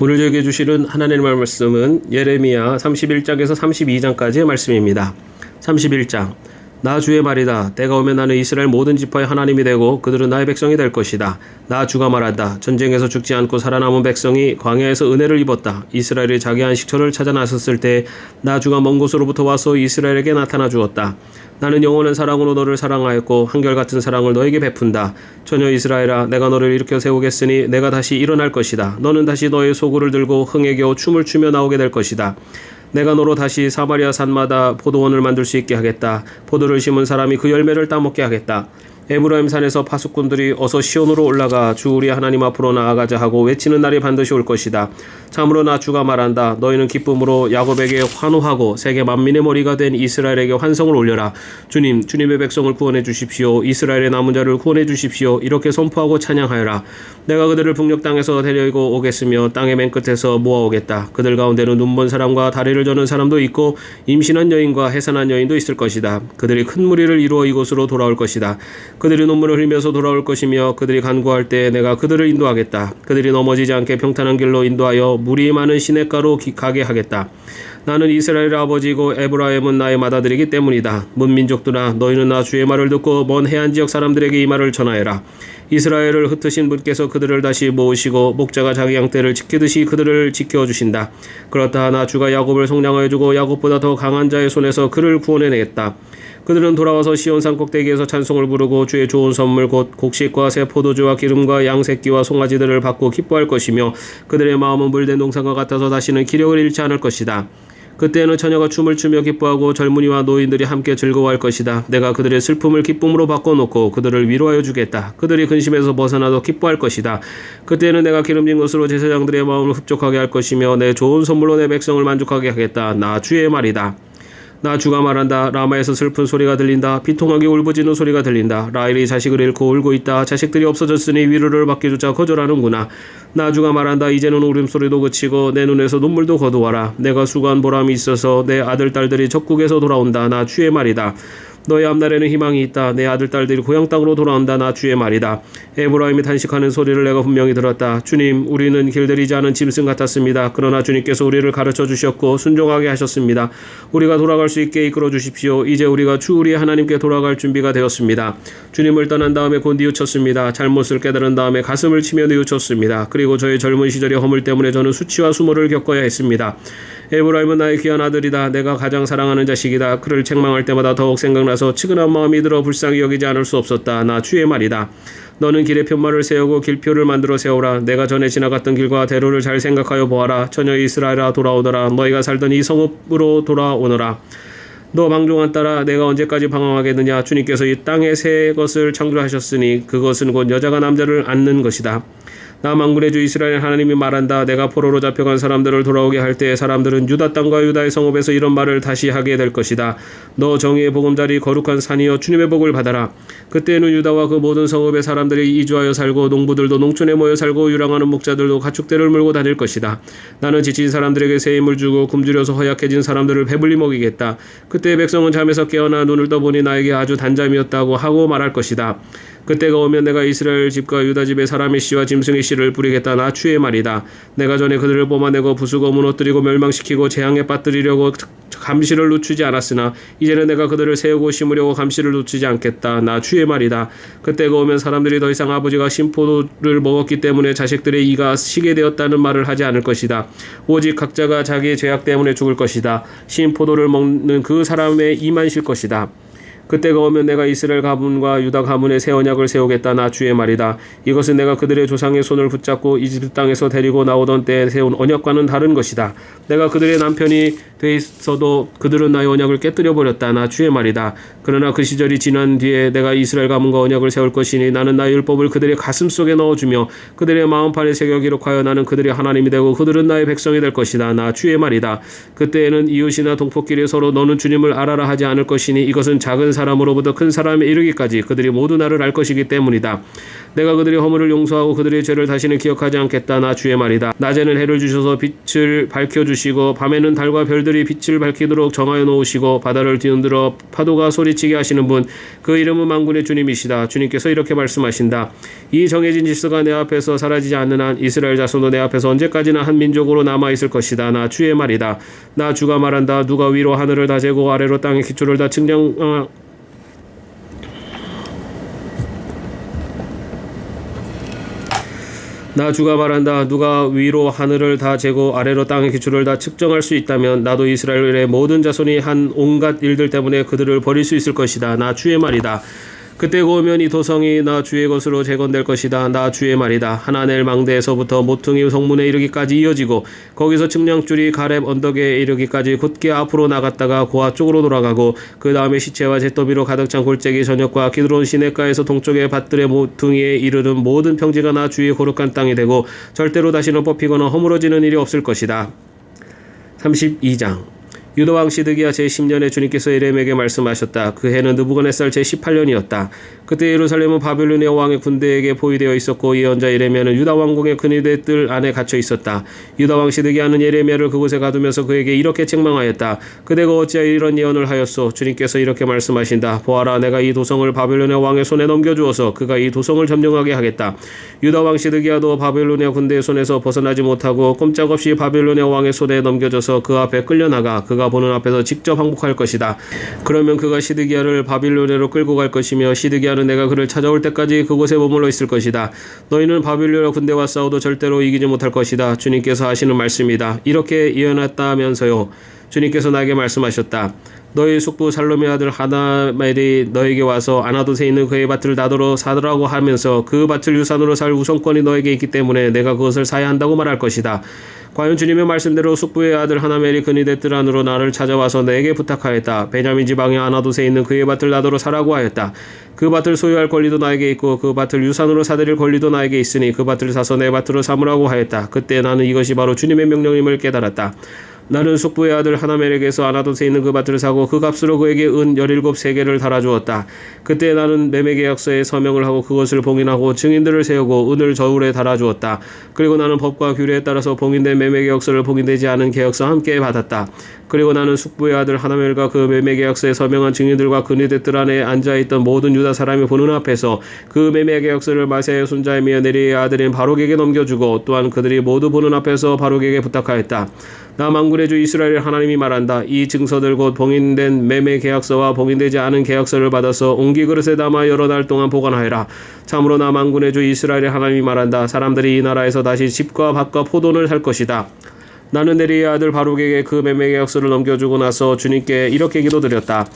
오늘 저에게 주시는 하나님의 말씀은 예레미야 31장에서 32장까지의 말씀입니다. 31장. 나 주의 말이다. 때가 오면 나는 이스라엘 모든 지파의 하나님이 되고 그들은 나의 백성이 될 것이다. 나 주가 말한다. 전쟁에서 죽지 않고 살아남은 백성이 광야에서 은혜를 입었다. 이스라엘이 자기 안식처를 찾아 나섰을 때 나 주가 먼 곳으로부터 와서 이스라엘에게 나타나 주었다. 나는 영원한 사랑으로 너를 사랑하였고 한결같은 사랑을 너에게 베푼다. 처녀 이스라엘아, 내가 너를 일으켜 세우겠으니 내가 다시 일어날 것이다. 너는 다시 너의 소굴을 들고 흥에 겨워 춤을 추며 나오게 될 것이다. 내가 너로 다시 사마리아 산마다 포도원을 만들 수 있게 하겠다. 포도를 심은 사람이 그 열매를 따먹게 하겠다. 에브라임 산에서 파수꾼들이 어서 시온으로 올라가 주 우리 하나님 앞으로 나아가자 하고 외치는 날이 반드시 올 것이다. 참으로 나 주가 말한다. 너희는 기쁨으로 야곱에게 환호하고 세계 만민의 머리가 된 이스라엘에게 환성을 올려라. 주님의 백성을 구원해 주십시오. 이스라엘의 남은 자를 구원해 주십시오. 이렇게 선포하고 찬양하여라. 내가 그들을 북녘 땅에서 데리고 오겠으며 땅의 맨 끝에서 모아오겠다. 그들 가운데는 눈먼 사람과 다리를 저는 사람도 있고 임신한 여인과 해산한 여인도 있을 것이다. 그들이 큰 무리를 이루어 이곳으로 돌아올 것이다. 그들이 눈물을 흘리면서 돌아올 것이며 그들이 간구할 때 내가 그들을 인도하겠다. 그들이 넘어지지 않게 평탄한 길로 인도하여 물이 많은 시냇가로 가게 하겠다. 나는 이스라엘의 아버지이고 에브라임은 나의 맏아들이기 때문이다. 문민족들아, 너희는 나 주의 말을 듣고 먼 해안 지역 사람들에게 이 말을 전하여라. 이스라엘을 흩으신 분께서 그들을 다시 모으시고 목자가 자기 양떼를 지키듯이 그들을 지켜주신다. 그렇다. 나 주가 야곱을 속량하여 주고 야곱보다 더 강한 자의 손에서 그를 구원해내겠다. 그들은 돌아와서 시온산 꼭대기에서 찬송을 부르고 주의 좋은 선물 곧 곡식과 새 포도주와 기름과 양새끼와 송아지들을 받고 기뻐할 것이며 그들의 마음은 물된 동산과 같아서 다시는 기력을 잃지 않을 것이다. 그때에는 처녀가 춤을 추며 기뻐하고 젊은이와 노인들이 함께 즐거워할 것이다. 내가 그들의 슬픔을 기쁨으로 바꿔놓고 그들을 위로하여 주겠다. 그들이 근심에서 벗어나도 기뻐할 것이다. 그때에는 내가 기름진 것으로 제사장들의 마음을 흡족하게 할 것이며 내 좋은 선물로 내 백성을 만족하게 하겠다. 나 주의 말이다. 나 주가 말한다. 라마에서 슬픈 소리가 들린다. 비통하게 울부짖는 소리가 들린다. 라헬이 자식을 잃고 울고 있다. 자식들이 없어졌으니 위로를 받기조차 거절하는구나. 나 주가 말한다. 이제는 울음소리도 그치고 내 눈에서 눈물도 거두어라. 내가 수고한 보람이 있어서 내 아들 딸들이 적국에서 돌아온다. 나 주의 말이다. 너의 앞날에는 희망이 있다. 내 아들 딸들이 고향 땅으로 돌아온다. 나 주의 말이다. 에브라임이 단식하는 소리를 내가 분명히 들었다. 주님, 우리는 길들이지 않은 짐승 같았습니다. 그러나 주님께서 우리를 가르쳐 주셨고 순종하게 하셨습니다. 우리가 돌아갈 수 있게 이끌어 주십시오. 이제 우리가 주 우리 하나님께 돌아갈 준비가 되었습니다. 주님을 떠난 다음에 곧 뉘우쳤습니다. 잘못을 깨달은 다음에 가슴을 치며 뉘우쳤습니다. 그리고 저의 젊은 시절의 허물 때문에 저는 수치와 수모를 겪어야 했습니다. 에브라임은 나의 귀한 아들이다. 내가 가장 사랑하는 자식이다. 그를 책망할 때마다 더욱 생각나서 측은한 마음이 들어 불쌍히 여기지 않을 수 없었다. 나 주의 말이다. 너는 길에 편말을 세우고 길표를 만들어 세우라. 내가 전에 지나갔던 길과 대로를 잘 생각하여 보아라. 처녀 이스라엘아, 돌아오너라. 너희가 살던 이 성읍으로 돌아오너라. 너 방종한 딸아, 내가 언제까지 방황하겠느냐. 주님께서 이 땅에 새 것을 창조하셨으니 그것은 곧 여자가 남자를 안는 것이다. 나 만군의 주 이스라엘 하나님이 말한다. 내가 포로로 잡혀간 사람들을 돌아오게 할 때 사람들은 유다 땅과 유다의 성읍에서 이런 말을 다시 하게 될 것이다. 너 정의의 보금자리 거룩한 산이여, 주님의 복을 받아라. 그때에는 유다와 그 모든 성읍의 사람들이 이주하여 살고 농부들도 농촌에 모여 살고 유랑하는 목자들도 가축대를 몰고 다닐 것이다. 나는 지친 사람들에게 새 힘을 주고 굶주려서 허약해진 사람들을 배불리 먹이겠다. 그때 백성은 잠에서 깨어나 눈을 떠보니 나에게 아주 단잠이었다고 하고 말할 것이다. 그때가 오면 내가 이스라엘 집과 유다 집의 사람의 씨와 짐승의 씨를 뿌리겠다. 나 주의 말이다. 내가 전에 그들을 뽑아내고 부수고 무너뜨리고 멸망시키고 재앙에 빠뜨리려고 감시를 늦추지 않았으나 이제는 내가 그들을 세우고 심으려고 감시를 늦추지 않겠다. 나 주의 말이다. 그때가 오면 사람들이 더 이상 아버지가 신포도를 먹었기 때문에 자식들의 이가 시게 되었다는 말을 하지 않을 것이다. 오직 각자가 자기의 죄악 때문에 죽을 것이다. 신포도를 먹는 그 사람의 이만 실 것이다. 그때가 오면 내가 이스라엘 가문과 유다 가문의 새 언약을 세우겠다. 나 주의 말이다. 이것은 내가 그들의 조상의 손을 붙잡고 이집트 땅에서 데리고 나오던 때에 세운 언약과는 다른 것이다. 내가 그들의 남편이 돼 있어도 그들은 나의 언약을 깨뜨려 버렸다. 나 주의 말이다. 그러나 그 시절이 지난 뒤에 내가 이스라엘 가문과 언약을 세울 것이니 나는 나의 율법을 그들의 가슴 속에 넣어주며 그들의 마음판에 새겨 기록하여 나는 그들의 하나님이 되고 그들은 나의 백성이 될 것이다. 나 주의 말이다. 그때에는 이웃이나 동포끼리 서로 너는 주님을 알아라 하지 않을 것이니 이것은 작은 사람으로부터 큰 사람에 이르기까지 그들이 모두 나를 알 것이기 때문이다. 내가 그들의 허물을 용서하고 그들의 죄를 다시는 기억하지 않겠다. 나 주의 말이다. 낮에는 해를 주셔서 빛을 밝혀주시고 밤에는 달과 별들이 빛을 밝히도록 정하여 놓으시고 바다를 뒤흔들어 파도가 소리치게 하시는 분, 그 이름은 만군의 주님이시다. 주님께서 이렇게 말씀하신다. 이 정해진 질서가 내 앞에서 사라지지 않는 한 이스라엘 자손도 내 앞에서 언제까지나 한 민족으로 남아있을 것이다. 나 주의 말이다. 나 주가 말한다. 누가 위로 하늘을 다 재고 아래로 땅의 기초를 다 나 주가 말한다. 누가 위로 하늘을 다 재고 아래로 땅의 기초를 다 측정할 수 있다면 나도 이스라엘의 모든 자손이 한 온갖 일들 때문에 그들을 버릴 수 있을 것이다. 나 주의 말이다. 그때가 오면 이 도성이 나 주의 것으로 재건될 것이다. 나 주의 말이다. 하나넬 망대에서부터 모퉁이 성문에 이르기까지 이어지고 거기서 측량줄이 가렙 언덕에 이르기까지 곧게 앞으로 나갔다가 고아 쪽으로 돌아가고 그 다음에 시체와 잿더미로 가득 찬 골짜기 전역과 기드론 시내가에서 동쪽의 밭들의 모퉁이에 이르는 모든 평지가 나 주의 거룩한 땅이 되고 절대로 다시는 뽑히거나 허물어지는 일이 없을 것이다. 32장 유다왕 시드기야 제10년에 주님께서 예레미야에게 말씀하셨다. 그 해는 느부갓네살 제18년이었다. 그때 예루살렘은 바빌로니아 왕의 군대에게 포위되어 있었고 예언자 예레미야는 유다 왕궁의 근위대들 안에 갇혀 있었다. 유다 왕 시드기야는 예레미야를 그곳에 가두면서 그에게 이렇게 책망하였다. 그대가 어찌하여 이런 예언을 하였소? 주님께서 이렇게 말씀하신다. 보아라, 내가 이 도성을 바빌로니아 왕의 손에 넘겨주어서 그가 이 도성을 점령하게 하겠다. 유다 왕 시드기야도 바빌로니아 군대의 손에서 벗어나지 못하고 꼼짝없이 바빌로니아 왕의 손에 넘겨져서 그 앞에 끌려나가 그가 보는 앞에서 직접 항복할 것이다. 그러면 그가 시드기야를 바빌로니아로 끌고 갈 것이며 시드기야는 내가 그를 찾아올 때까지 그곳에 머물러 있을 것이다. 너희는 바빌로니아 군대와 싸워도 절대로 이기지 못할 것이다. 주님께서 하시는 말씀이다. 이렇게 예언했다면서요. 주님께서 나에게 말씀하셨다. 너희 숙부 살롬의 아들 하나멜이 너에게 와서 아나돗에 있는 그의 밭을 나더러 사더라고 하면서 그 밭을 유산으로 살 우선권이 너에게 있기 때문에 내가 그것을 사야 한다고 말할 것이다. 과연 주님의 말씀대로 숙부의 아들 하나멜이 근위대들 안으로 나를 찾아와서 내게 부탁하였다. 베냐민 지방의 아나돗에 있는 그의 밭을 나더러 사라고 하였다. 그 밭을 소유할 권리도 나에게 있고 그 밭을 유산으로 사들일 권리도 나에게 있으니 그 밭을 사서 내 밭으로 삼으라고 하였다. 그때 나는 이것이 바로 주님의 명령임을 깨달았다. 나는 숙부의 아들 하나멜에게서 아나돗에 있는 그 밭을 사고 그 값으로 그에게 은 17세겔을 달아주었다. 그때 나는 매매계약서에 서명을 하고 그것을 봉인하고 증인들을 세우고 은을 저울에 달아주었다. 그리고 나는 법과 규례에 따라서 봉인된 매매계약서를 봉인되지 않은 계약서와 함께 받았다. 그리고 나는 숙부의 아들 하나멜과 그 매매계약서에 서명한 증인들과 근위대들 안에 앉아있던 모든 유다 사람이 보는 앞에서 그 매매계약서를 마세의 손자이며 네리의 아들인 바룩에게 넘겨주고 또한 그들이 모두 보는 앞에서 바룩에게 부탁하였다. 나 만군의 주 이스라엘 하나님이 말한다. 이 증서들 곧 봉인된 매매 계약서와 봉인되지 않은 계약서를 받아서 옹기 그릇에 담아 여러 날 동안 보관하여라. 참으로 나 만군의 주 이스라엘 하나님이 말한다. 사람들이 이 나라에서 다시 집과 밭과 포도를 살 것이다. 나는 네리의 아들 바룩에게 그 매매 계약서를 넘겨주고 나서 주님께 이렇게 기도드렸다.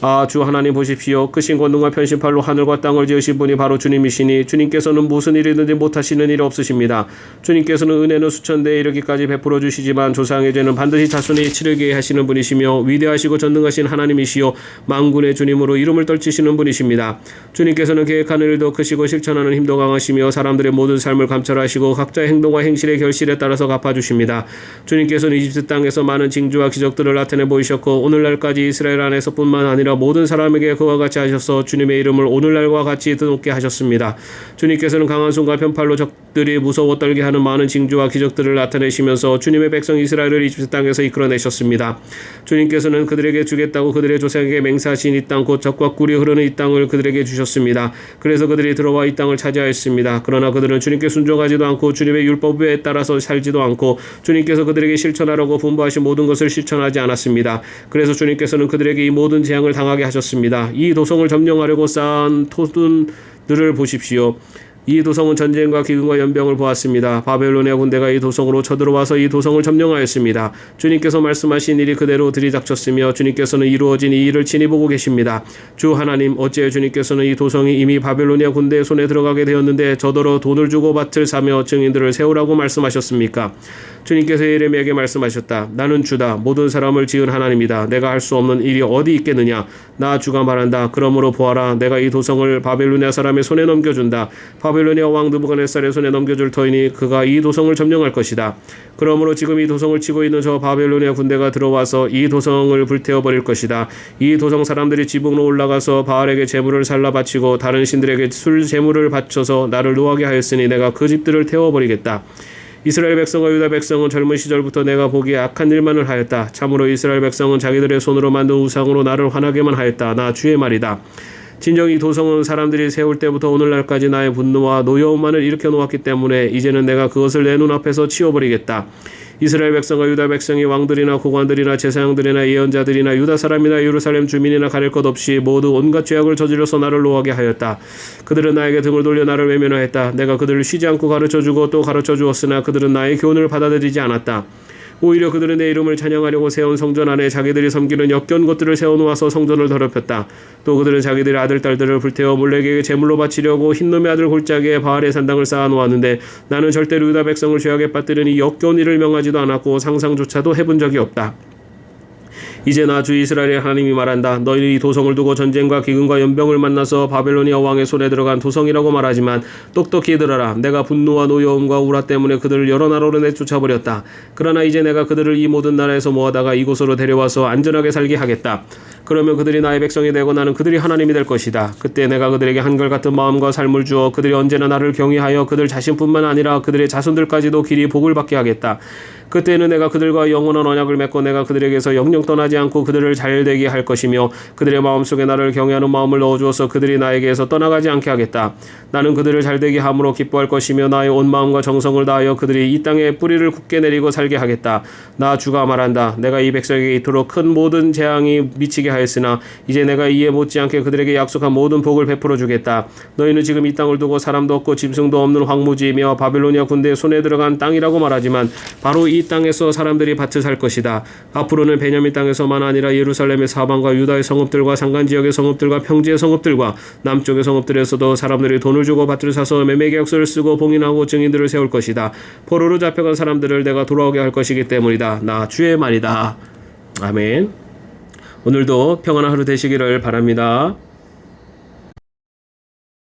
아, 주 하나님 보십시오. 크신 권능과 편신팔로 하늘과 땅을 지으신 분이 바로 주님이시니 주님께서는 무슨 일이든지 못하시는 일 없으십니다. 주님께서는 은혜는 수천대에 이르기까지 베풀어 주시지만 조상의 죄는 반드시 자손이 치르게 하시는 분이시며 위대하시고 전능하신 하나님이시요 만군의 주님으로 이름을 떨치시는 분이십니다. 주님께서는 계획하는 일도 크시고 실천하는 힘도 강하시며 사람들의 모든 삶을 감찰하시고 각자의 행동과 행실의 결실에 따라서 갚아주십니다. 주님께서는 이집트 땅에서 많은 징조와 기적들을 나타내 보이셨고 오늘날까지 이스라엘 안에서뿐만 아니라 모든 사람에게 그와 같이 하셔서 주님의 이름을 오늘날과 같이 드높게 하셨습니다. 주님께서는 강한 손과 편팔로 적들이 무서워 떨게 하는 많은 징조와 기적들을 나타내시면서 주님의 백성 이스라엘을 이집트 땅에서 이끌어내셨습니다. 주님께서는 그들에게 주겠다고 그들의 조상에게 맹세하신 이 땅 곧 젖과 꿀이 흐르는 이 땅을 그들에게 주셨습니다. 그래서 그들이 들어와 이 땅을 차지하였습니다. 그러나 그들은 주님께 순종하지도 않고 주님의 율법에 따라서 살지도 않고 주님께서 그들에게 실천하라고 분부하신 모든 것을 실천하지 않았습니다. 그래서 주님께서는 그들에게 이 모든 재앙을 당하게 하셨습니다. 이 도성을 점령하려고 쌓은 토둔들을 보십시오. 이 도성은 전쟁과 기근과 연병을 보았습니다. 바벨로니아 군대가 이 도성으로 쳐들어와서 이 도성을 점령하였습니다. 주님께서 말씀하신 일이 그대로 들이닥쳤으며 주님께서는 이루어진 이 일을 친히 보고 계십니다. 주 하나님, 어찌해 주님께서는 이 도성이 이미 바벨로니아 군대의 손에 들어가게 되었는데 저더러 돈을 주고 밭을 사며 증인들을 세우라고 말씀하셨습니까? 주님께서 예레미야에게 말씀하셨다. 나는 주다. 모든 사람을 지은 하나님이다. 내가 할 수 없는 일이 어디 있겠느냐? 나 주가 말한다. 그러므로 보아라. 내가 이 도성을 바벨로니아 사람의 손에 넘겨준다. 바벨로니아 왕 느부갓네살의 손에 넘겨줄 터이니 그가 이 도성을 점령할 것이다. 그러므로 지금 이 도성을 치고 있는 저 바벨로니아 군대가 들어와서 이 도성을 불태워버릴 것이다. 이 도성 사람들이 지붕으로 올라가서 바알에게 제물을 살라 바치고 다른 신들에게 술 제물을 바쳐서 나를 노하게 하였으니 내가 그 집들을 태워버리겠다. 이스라엘 백성과 유다 백성은 젊은 시절부터 내가 보기에 악한 일만을 하였다. 참으로 이스라엘 백성은 자기들의 손으로 만든 우상으로 나를 화나게만 하였다. 나 주의 말이다. 진정 이 도성은 사람들이 세울 때부터 오늘날까지 나의 분노와 노여움만을 일으켜 놓았기 때문에 이제는 내가 그것을 내 눈앞에서 치워버리겠다. 이스라엘 백성과 유다 백성이 왕들이나 고관들이나 제사장들이나 예언자들이나 유다 사람이나 예루살렘 주민이나 가릴 것 없이 모두 온갖 죄악을 저질러서 나를 노하게 하였다. 그들은 나에게 등을 돌려 나를 외면하였다. 내가 그들을 쉬지 않고 가르쳐주고 또 가르쳐주었으나 그들은 나의 교훈을 받아들이지 않았다. 오히려 그들은 내 이름을 찬양하려고 세운 성전 안에 자기들이 섬기는 역겨운 것들을 세워놓아서 성전을 더럽혔다. 또 그들은 자기들의 아들 딸들을 불태워 몰렉에게 제물로 바치려고 흰놈의 아들 골짜기에 바알의 산당을 쌓아놓았는데 나는 절대로 유다 백성을 죄악에 빠뜨리니 역겨운 일을 명하지도 않았고 상상조차도 해본 적이 없다. 이제 나 주 이스라엘의 하나님이 말한다. 너희는 이 도성을 두고 전쟁과 기근과 연병을 만나서 바벨로니아 왕의 손에 들어간 도성이라고 말하지만 똑똑히 들어라. 내가 분노와 노여움과 우라 때문에 그들을 여러 나라로 내쫓아버렸다. 그러나 이제 내가 그들을 이 모든 나라에서 모아다가 이곳으로 데려와서 안전하게 살게 하겠다. 그러면 그들이 나의 백성이 되고 나는 그들이 하나님이 될 것이다. 그때 내가 그들에게 한결같은 마음과 삶을 주어 그들이 언제나 나를 경외하여 그들 자신뿐만 아니라 그들의 자손들까지도 길이 복을 받게 하겠다. 그때는 내가 그들과 영원한 언약을 맺고 내가 그들에게서 영영 떠나지 않고 그들을 잘되게 할 것이며 그들의 마음속에 나를 경외하는 마음을 넣어주어서 그들이 나에게서 떠나가지 않게 하겠다. 나는 그들을 잘되게 함으로 기뻐할 것이며 나의 온 마음과 정성을 다하여 그들이 이 땅에 뿌리를 굳게 내리고 살게 하겠다. 나 주가 말한다. 내가 이 백성에게 이토록 큰 모든 재앙이 미치게 하였으나 이제 내가 이에 못지않게 그들에게 약속한 모든 복을 베풀어 주겠다. 너희는 지금 이 땅을 두고 사람도 없고 짐승도 없는 황무지이며 바벨로니아 군대의 손에 들어간 땅이라고 말하지만 바로 이 땅에서 사람들이 밭을 살 것이다. 앞으로는 베냐민 땅에서만 아니라 예루살렘의 사방과 유다의 성읍들과 산간지역의 성읍들과 평지의 성읍들과 남쪽의 성읍들에서도 사람들이 돈을 주고 밭을 사서 매매계약서를 쓰고 봉인하고 증인들을 세울 것이다. 포로로 잡혀간 사람들을 내가 돌아오게 할 것이기 때문이다. 나 주의 말이다. 아멘. 오늘도 평안한 하루 되시기를 바랍니다.